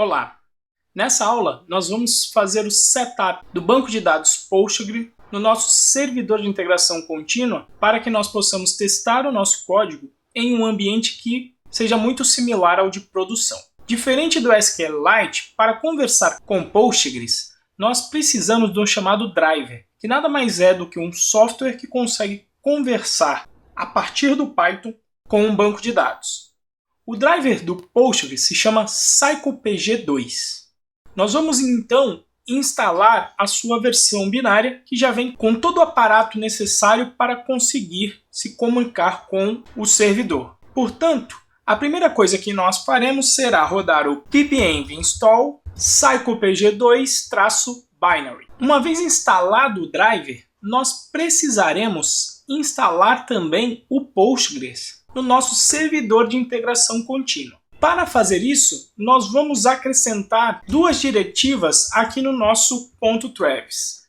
Olá! Nessa aula, nós vamos fazer o setup do banco de dados Postgre no nosso servidor de integração contínua para que nós possamos testar o nosso código em um ambiente que seja muito similar ao de produção. Diferente do SQLite, para conversar com Postgres, nós precisamos de um chamado driver, que nada mais é do que um software que consegue conversar a partir do Python com um banco de dados. O driver do Postgres se chama CyclePG2. Nós vamos então instalar a sua versão binária, que já vem com todo o aparato necessário para conseguir se comunicar com o servidor. Portanto, a primeira coisa que nós faremos será rodar o pipenv install cyclepg2-binary. Uma vez instalado o driver, nós precisaremos instalar também o Postgres no nosso servidor de integração contínua. Para fazer isso, nós vamos acrescentar duas diretivas aqui no nosso .travis.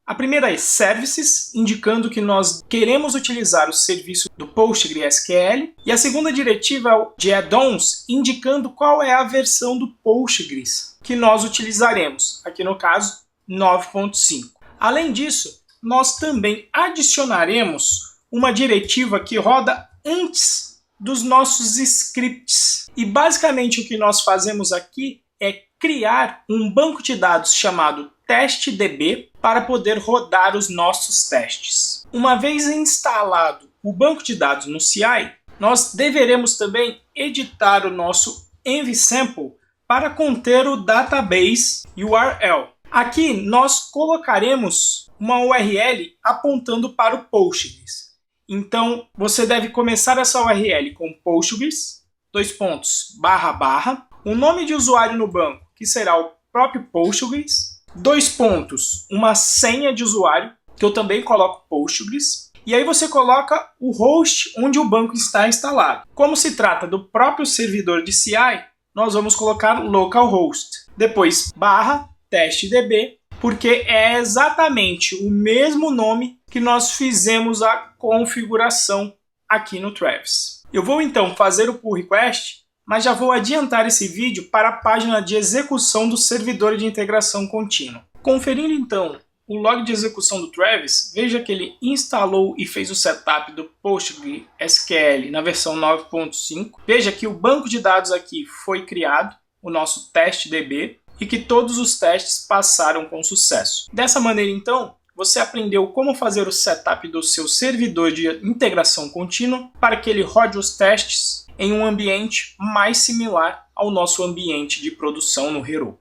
A primeira é Services, indicando que nós queremos utilizar o serviço do PostgreSQL, e a segunda diretiva é o de add-ons, indicando qual é a versão do Postgres que nós utilizaremos, aqui no caso 9.5. Além disso, nós também adicionaremos uma diretiva que roda antes dos nossos scripts. E basicamente o que nós fazemos aqui é criar um banco de dados chamado testdb para poder rodar os nossos testes. Uma vez instalado o banco de dados no CI, nós deveremos também editar o nosso envsample para conter o database URL. Aqui nós colocaremos uma URL apontando para o Postgres. Então, você deve começar essa URL com Postgres, o nome de usuário no banco, que será o próprio Postgres, uma senha de usuário, que eu também coloco Postgres, e aí você coloca o host onde o banco está instalado. Como se trata do próprio servidor de CI, nós vamos colocar localhost, depois /testdb, porque é exatamente o mesmo nome que nós fizemos a configuração aqui no Travis. Eu vou então fazer o pull request, mas já vou adiantar esse vídeo para a página de execução do servidor de integração contínua. Conferindo então o log de execução do Travis, veja que ele instalou e fez o setup do PostgreSQL na versão 9.5. Veja que o banco de dados aqui foi criado, o nosso testdb, e que todos os testes passaram com sucesso. Dessa maneira, então, você aprendeu como fazer o setup do seu servidor de integração contínua para que ele rode os testes em um ambiente mais similar ao nosso ambiente de produção no Heroku.